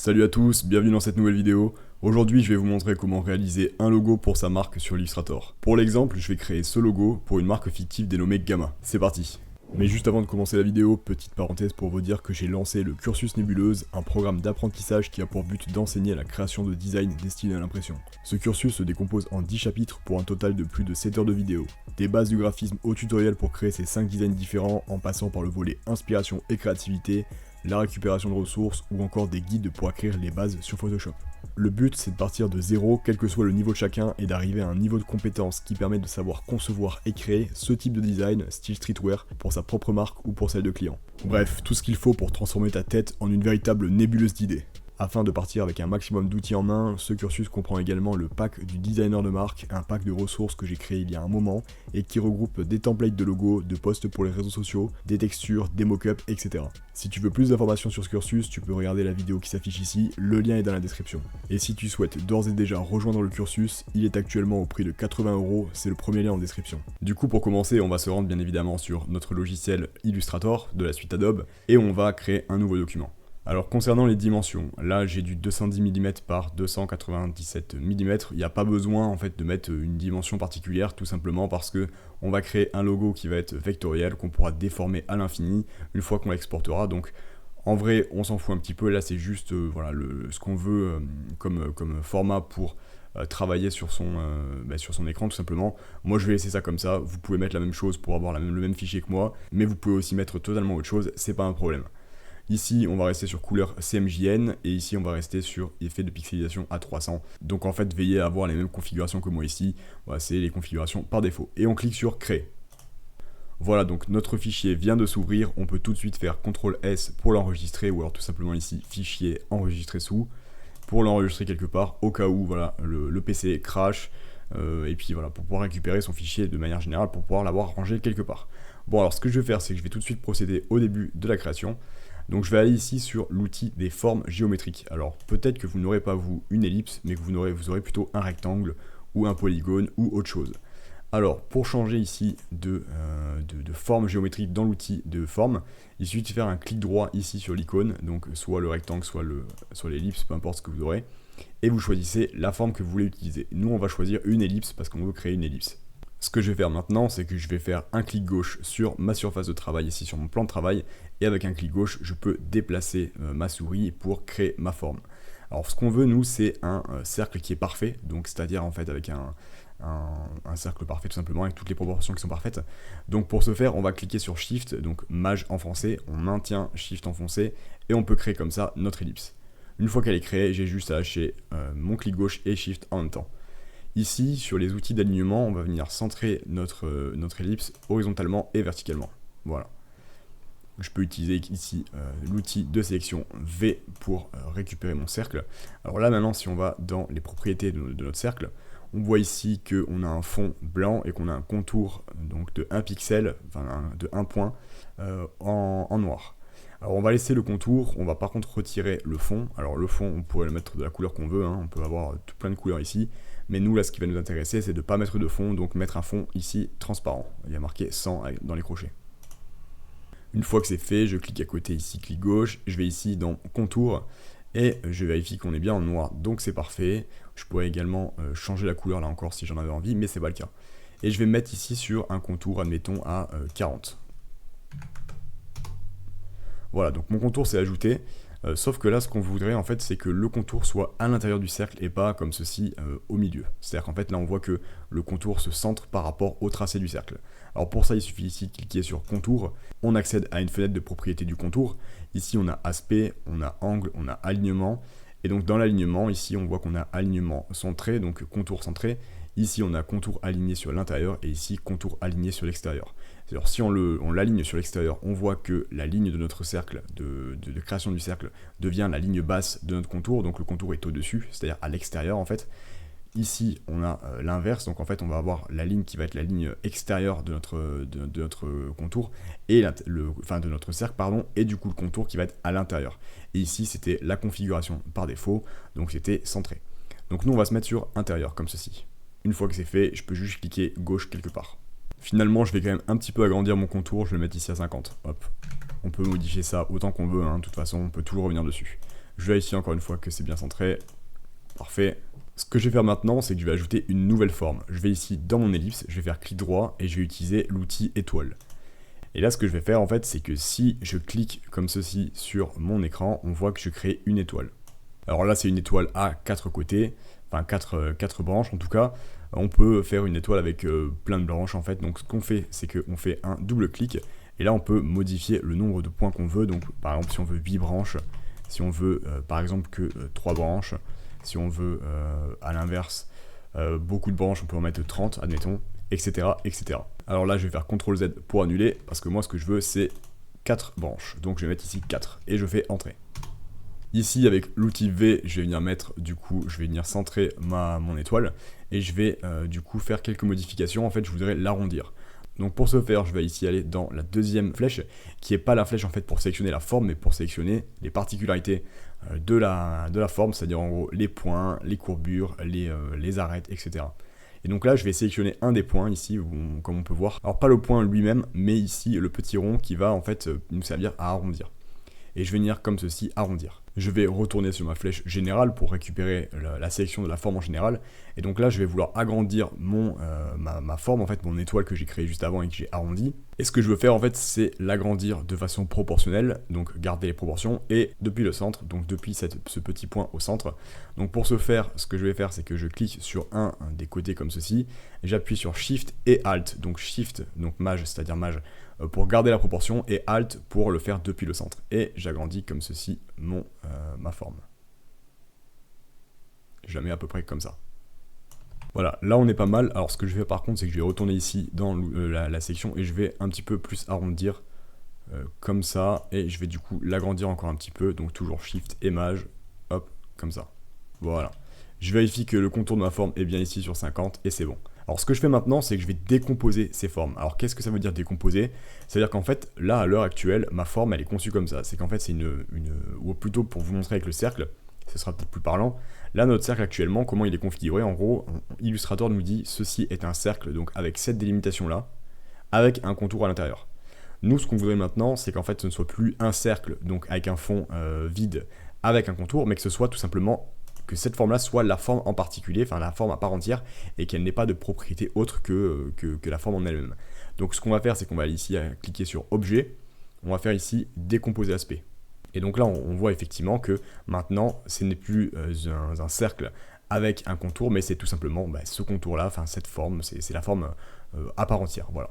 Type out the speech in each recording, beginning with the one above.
Salut à tous, bienvenue dans cette nouvelle vidéo. Aujourd'hui, je vais vous montrer comment réaliser un logo pour sa marque sur Illustrator. Pour l'exemple, je vais créer ce logo pour une marque fictive dénommée Gamma. C'est parti. Mais juste avant de commencer la vidéo, petite parenthèse pour vous dire que j'ai lancé le Cursus Nébuleuse, un programme d'apprentissage qui a pour but d'enseigner la création de design destiné à l'impression. Ce cursus se décompose en 10 chapitres pour un total de plus de 7 heures de vidéo. Des bases du graphisme au tutoriel pour créer ces 5 designs différents en passant par le volet inspiration et créativité, la récupération de ressources ou encore des guides pour écrire les bases sur Photoshop. Le but c'est de partir de zéro, quel que soit le niveau de chacun, et d'arriver à un niveau de compétence qui permet de savoir concevoir et créer ce type de design, style streetwear, pour sa propre marque ou pour celle de client. Bref, tout ce qu'il faut pour transformer ta tête en une véritable nébuleuse d'idées. Afin de partir avec un maximum d'outils en main, ce cursus comprend également le pack du designer de marque, un pack de ressources que j'ai créé il y a un moment et qui regroupe des templates de logos, de posts pour les réseaux sociaux, des textures, des mock-ups, etc. Si tu veux plus d'informations sur ce cursus, tu peux regarder la vidéo qui s'affiche ici, le lien est dans la description. Et si tu souhaites d'ores et déjà rejoindre le cursus, il est actuellement au prix de 80 €, c'est le premier lien en description. Du coup, pour commencer, on va se rendre bien évidemment sur notre logiciel Illustrator de la suite Adobe et on va créer un nouveau document. Alors concernant les dimensions, là j'ai du 210 mm par 297 mm, il n'y a pas besoin en fait de mettre une dimension particulière tout simplement parce que on va créer un logo qui va être vectoriel, qu'on pourra déformer à l'infini une fois qu'on l'exportera, donc en vrai on s'en fout un petit peu, là c'est juste voilà, ce qu'on veut comme format pour travailler sur son écran tout simplement. Moi je vais laisser ça comme ça, vous pouvez mettre la même chose pour avoir le même fichier que moi, mais vous pouvez aussi mettre totalement autre chose, c'est pas un problème. Ici, on va rester sur couleur CMJN et ici, on va rester sur effet de pixelisation à 300. Donc en fait, veillez à avoir les mêmes configurations que moi ici. Voilà, c'est les configurations par défaut. Et on clique sur Créer. Voilà, donc notre fichier vient de s'ouvrir. On peut tout de suite faire CTRL S pour l'enregistrer ou alors tout simplement ici, Fichier, Enregistrer sous, pour l'enregistrer quelque part au cas où voilà, le PC crash. Et puis voilà, pour pouvoir récupérer son fichier de manière générale, pour pouvoir l'avoir rangé quelque part. Bon, alors ce que je vais faire, c'est que je vais tout de suite procéder au début de la création. Donc je vais aller ici sur l'outil des formes géométriques. Alors peut-être que vous n'aurez pas vous une ellipse, mais que vous aurez plutôt un rectangle ou un polygone ou autre chose. Alors pour changer ici de forme géométrique dans l'outil de forme, il suffit de faire un clic droit ici sur l'icône, donc soit le rectangle, soit l'ellipse, peu importe ce que vous aurez, et vous choisissez la forme que vous voulez utiliser. Nous on va choisir une ellipse parce qu'on veut créer une ellipse. Ce que je vais faire maintenant, c'est que je vais faire un clic gauche sur ma surface de travail, ici sur mon plan de travail, et avec un clic gauche, je peux déplacer ma souris pour créer ma forme. Alors ce qu'on veut, nous, c'est un cercle qui est parfait, donc c'est-à-dire en fait avec un cercle parfait tout simplement, avec toutes les proportions qui sont parfaites. Donc pour ce faire, on va cliquer sur Shift, donc Maj enfoncé, on maintient Shift enfoncé, et on peut créer comme ça notre ellipse. Une fois qu'elle est créée, j'ai juste à lâcher mon clic gauche et Shift en même temps. Ici, sur les outils d'alignement, on va venir centrer notre ellipse horizontalement et verticalement. Voilà. Je peux utiliser ici l'outil de sélection V pour récupérer mon cercle. Alors là maintenant, si on va dans les propriétés de notre cercle, on voit ici qu'on a un fond blanc et qu'on a un contour donc de 1 pixel, enfin de 1 point en noir. Alors on va laisser le contour, on va par contre retirer le fond. Alors le fond, on pourrait le mettre de la couleur qu'on veut, hein. On peut avoir plein de couleurs ici. Mais nous là, ce qui va nous intéresser, c'est de ne pas mettre de fond, donc mettre un fond ici transparent. Il y a marqué 100 dans les crochets. Une fois que c'est fait, je clique à côté ici, clic gauche, je vais ici dans contour et je vérifie qu'on est bien en noir, donc c'est parfait. Je pourrais également changer la couleur là encore si j'en avais envie, mais c'est pas le cas. Et je vais me mettre ici sur un contour, admettons à 40. Voilà, donc mon contour s'est ajouté, sauf que là ce qu'on voudrait en fait c'est que le contour soit à l'intérieur du cercle et pas comme ceci au milieu. C'est-à-dire qu'en fait là on voit que le contour se centre par rapport au tracé du cercle. Alors pour ça il suffit ici de cliquer sur contour, on accède à une fenêtre de propriété du contour. Ici on a aspect, on a angle, on a alignement, et donc dans l'alignement ici on voit qu'on a alignement centré, donc contour centré. Ici on a contour aligné sur l'intérieur et ici contour aligné sur l'extérieur. Alors si on l'aligne sur l'extérieur, on voit que la ligne de notre cercle, de création du cercle, devient la ligne basse de notre contour, donc le contour est au-dessus, c'est-à-dire à l'extérieur en fait. Ici on a l'inverse, donc en fait on va avoir la ligne qui va être la ligne extérieure de notre contour, et de notre cercle, pardon, et du coup le contour qui va être à l'intérieur. Et ici c'était la configuration par défaut, donc c'était centré. Donc nous on va se mettre sur intérieur, comme ceci. Une fois que c'est fait, je peux juste cliquer gauche quelque part. Finalement, je vais quand même un petit peu agrandir mon contour, je vais le mettre ici à 50. Hop. On peut modifier ça autant qu'on veut, hein. De toute façon, on peut toujours revenir dessus. Je vérifie encore une fois que c'est bien centré. Parfait. Ce que je vais faire maintenant, c'est que je vais ajouter une nouvelle forme. Je vais ici dans mon ellipse, je vais faire clic droit et je vais utiliser l'outil étoile. Et là, ce que je vais faire en fait, c'est que si je clique comme ceci sur mon écran, on voit que je crée une étoile. Alors là, c'est une étoile à 4 côtés, enfin 4 branches en tout cas. On peut faire une étoile avec plein de branches en fait. Donc ce qu'on fait, c'est qu'on fait un double clic. Et là, on peut modifier le nombre de points qu'on veut. Donc par exemple, si on veut 8 branches, si on veut par exemple que 3 branches, si on veut à l'inverse beaucoup de branches, on peut en mettre 30, admettons, etc., etc. Alors là, je vais faire CTRL Z pour annuler, parce que moi, ce que je veux, c'est 4 branches. Donc je vais mettre ici 4, et je fais Entrée. Ici, avec l'outil V, je vais venir mettre, du coup, je vais venir centrer mon étoile, et je vais, du coup, faire quelques modifications. En fait, je voudrais l'arrondir. Donc pour ce faire, je vais ici aller dans la deuxième flèche, qui n'est pas la flèche en fait pour sélectionner la forme, mais pour sélectionner les particularités de la forme, c'est-à-dire en gros les points, les courbures, les arêtes, etc. Et donc là, je vais sélectionner un des points ici, comme on peut voir. Alors pas le point lui-même, mais ici le petit rond qui va en fait nous servir à arrondir. Et je vais venir comme ceci, arrondir. Je vais retourner sur ma flèche générale pour récupérer la sélection de la forme en général. Et donc là, je vais vouloir agrandir ma forme, en fait, mon étoile que j'ai créée juste avant et que j'ai arrondi. Et ce que je veux faire, en fait, c'est l'agrandir de façon proportionnelle, donc garder les proportions, et depuis le centre, donc depuis ce petit point au centre. Donc pour ce faire, ce que je vais faire, c'est que je clique sur un des côtés comme ceci, j'appuie sur Shift et Alt, donc Shift, donc Maj, c'est-à-dire Maj, pour garder la proportion, et Alt pour le faire depuis le centre. Et j'agrandis comme ceci ma forme. Je la mets à peu près comme ça. Voilà, là on est pas mal. Alors ce que je vais par contre, c'est que je vais retourner ici dans la section et je vais un petit peu plus arrondir comme ça. Et je vais du coup l'agrandir encore un petit peu. Donc toujours Shift et Maj, hop, comme ça. Voilà. Je vérifie que le contour de ma forme est bien ici sur 50 et c'est bon. Alors ce que je fais maintenant, c'est que je vais décomposer ces formes. Alors qu'est-ce que ça veut dire décomposer? C'est-à-dire qu'en fait, là à l'heure actuelle, ma forme elle est conçue comme ça. C'est qu'en fait c'est ou plutôt pour vous montrer avec le cercle, ce sera peut-être plus parlant. Là notre cercle actuellement, comment il est configuré? En gros, Illustrator nous dit ceci est un cercle, donc avec cette délimitation là, avec un contour à l'intérieur. Nous ce qu'on voudrait maintenant, c'est qu'en fait ce ne soit plus un cercle, donc avec un fond vide, avec un contour, mais que ce soit tout simplement que cette forme-là soit la forme en particulier, enfin la forme à part entière, et qu'elle n'ait pas de propriété autre que la forme en elle-même. Donc ce qu'on va faire, c'est qu'on va aller ici cliquer sur Objet, on va faire ici Décomposer aspect. Et donc là, on voit effectivement que maintenant, ce n'est plus un cercle avec un contour, mais c'est tout simplement ce contour-là, enfin cette forme, c'est la forme à part entière, voilà.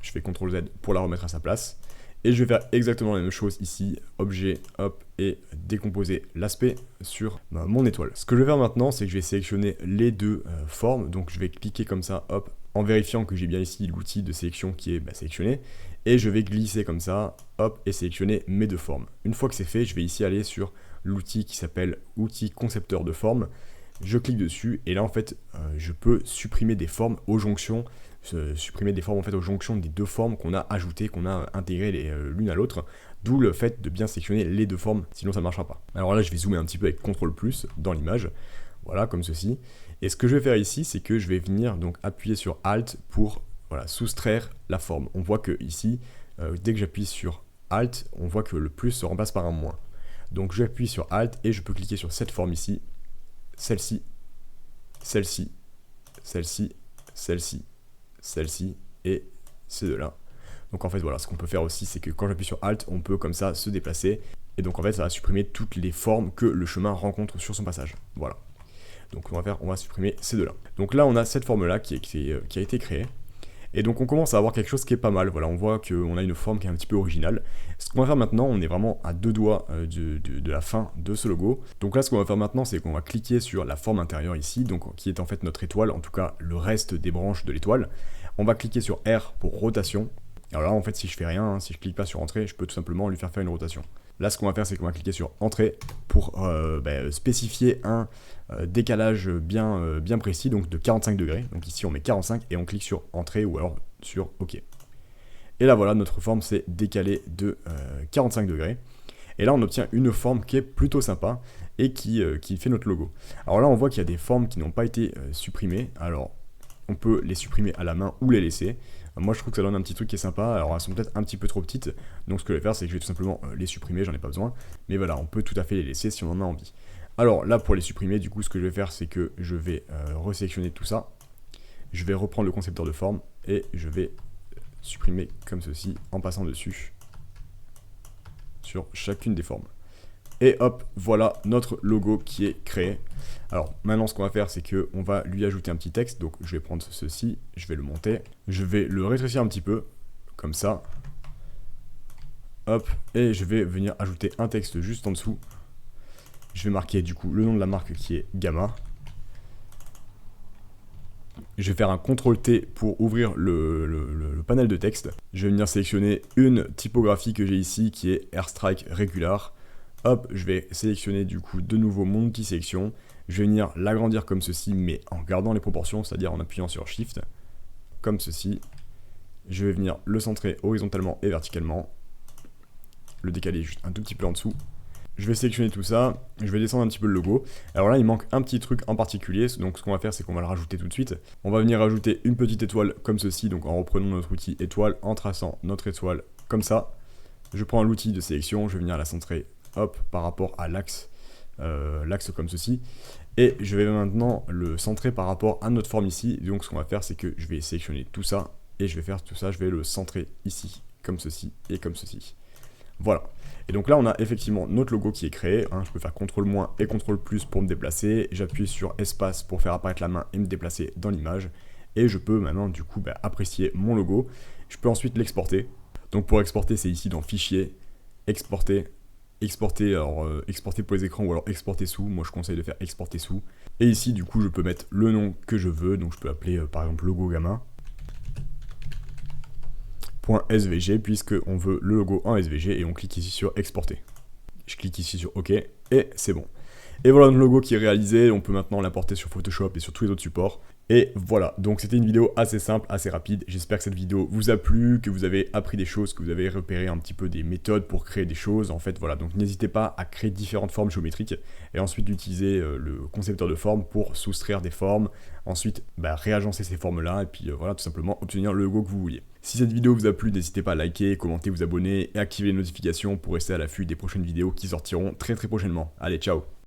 Je fais CTRL Z pour la remettre à sa place. Et je vais faire exactement la même chose ici, objet, hop, et décomposer l'aspect sur mon étoile. Ce que je vais faire maintenant, c'est que je vais sélectionner les deux formes. Donc je vais cliquer comme ça, hop, en vérifiant que j'ai bien ici l'outil de sélection qui est sélectionné. Et je vais glisser comme ça, hop, et sélectionner mes deux formes. Une fois que c'est fait, je vais ici aller sur l'outil qui s'appelle outil concepteur de forme. Je clique dessus, et là en fait, je peux supprimer des formes aux jonctions, supprimer des formes en fait aux jonctions des deux formes qu'on a ajoutées, qu'on a intégrées l'une à l'autre, d'où le fait de bien sélectionner les deux formes, sinon ça ne marchera pas. Alors là je vais zoomer un petit peu avec CTRL plus dans l'image, voilà comme ceci, et ce que je vais faire ici c'est que je vais venir donc appuyer sur Alt pour soustraire la forme. On voit que ici, dès que j'appuie sur Alt, on voit que le plus se remplace par un moins. Donc j'appuie sur Alt et je peux cliquer sur cette forme ici, celle-ci, celle-ci, celle-ci, celle-ci, celle-ci et ces deux-là. Donc en fait voilà, ce qu'on peut faire aussi, c'est que quand j'appuie sur Alt, on peut comme ça se déplacer. Et donc en fait, ça va supprimer toutes les formes que le chemin rencontre sur son passage. Voilà. Donc on va supprimer ces deux-là. Donc là, on a cette forme-là qui a été créée. Et donc on commence à avoir quelque chose qui est pas mal, voilà, on voit qu'on a une forme qui est un petit peu originale. Ce qu'on va faire maintenant, on est vraiment à deux doigts de la fin de ce logo. Donc là ce qu'on va faire maintenant, c'est qu'on va cliquer sur la forme intérieure ici, donc qui est en fait notre étoile, en tout cas le reste des branches de l'étoile. On va cliquer sur R pour rotation. Alors là en fait si je fais rien, si je clique pas sur entrée, je peux tout simplement lui faire une rotation. Là ce qu'on va faire, c'est qu'on va cliquer sur entrée pour spécifier un décalage bien précis, donc de 45 degrés. Donc ici on met 45 et on clique sur entrée ou alors sur OK. Et là voilà, notre forme s'est décalée de 45 degrés. Et là on obtient une forme qui est plutôt sympa et qui fait notre logo. Alors là on voit qu'il y a des formes qui n'ont pas été supprimées. Alors on peut les supprimer à la main ou les laisser. Moi je trouve que ça donne un petit truc qui est sympa, alors elles sont peut-être un petit peu trop petites, donc ce que je vais faire c'est que je vais tout simplement les supprimer, j'en ai pas besoin, mais voilà, on peut tout à fait les laisser si on en a envie. Alors là pour les supprimer, du coup ce que je vais faire c'est que je vais resélectionner tout ça, je vais reprendre le concepteur de forme, et je vais supprimer comme ceci en passant dessus sur chacune des formes. Et hop, voilà notre logo qui est créé. Alors maintenant ce qu'on va faire c'est que on va lui ajouter un petit texte, donc je vais prendre ceci, je vais le monter, je vais le rétrécir un petit peu, comme ça, hop, et je vais venir ajouter un texte juste en dessous. Je vais marquer du coup le nom de la marque qui est Gamma. Je vais faire un CTRL-T pour ouvrir le panel de texte. Je vais venir sélectionner une typographie que j'ai ici qui est Airstrike Regular. Hop, je vais sélectionner du coup de nouveau mon outil sélection. Je vais venir l'agrandir comme ceci, mais en gardant les proportions, c'est-à-dire en appuyant sur Shift, comme ceci. Je vais venir le centrer horizontalement et verticalement, le décaler juste un tout petit peu en dessous. Je vais sélectionner tout ça, je vais descendre un petit peu le logo. Alors là, il manque un petit truc en particulier, donc ce qu'on va faire, c'est qu'on va le rajouter tout de suite. On va venir rajouter une petite étoile comme ceci, donc en reprenant notre outil étoile, en traçant notre étoile comme ça. Je prends l'outil de sélection, je vais venir la centrer, hop, par rapport à l'axe comme ceci. Et je vais maintenant le centrer par rapport à notre forme ici. Donc ce qu'on va faire, c'est que je vais sélectionner tout ça, et je vais faire tout ça, je vais le centrer ici, comme ceci et comme ceci. Voilà. Et donc là, on a effectivement notre logo qui est créé. Hein. Je peux faire CTRL- et CTRL+ pour me déplacer. J'appuie sur espace pour faire apparaître la main et me déplacer dans l'image. Et je peux maintenant, du coup, apprécier mon logo. Je peux ensuite l'exporter. Donc pour exporter, c'est ici dans Fichier, Exporter. Exporter, alors exporter pour les écrans ou alors exporter sous. Moi, je conseille de faire exporter sous. Et ici, du coup, je peux mettre le nom que je veux. Donc je peux appeler, par exemple, logo Gamma. .svg puisque on veut le logo en SVG et on clique ici sur exporter. Je clique ici sur OK et c'est bon. Et voilà le logo qui est réalisé, on peut maintenant l'importer sur Photoshop et sur tous les autres supports. Et voilà, donc c'était une vidéo assez simple, assez rapide. J'espère que cette vidéo vous a plu, que vous avez appris des choses, que vous avez repéré un petit peu des méthodes pour créer des choses. En fait, voilà, donc n'hésitez pas à créer différentes formes géométriques et ensuite d'utiliser le concepteur de forme pour soustraire des formes. Ensuite, réagencer ces formes-là et puis voilà, tout simplement obtenir le logo que vous vouliez. Si cette vidéo vous a plu, n'hésitez pas à liker, commenter, vous abonner et activer les notifications pour rester à l'affût des prochaines vidéos qui sortiront très prochainement. Allez, ciao!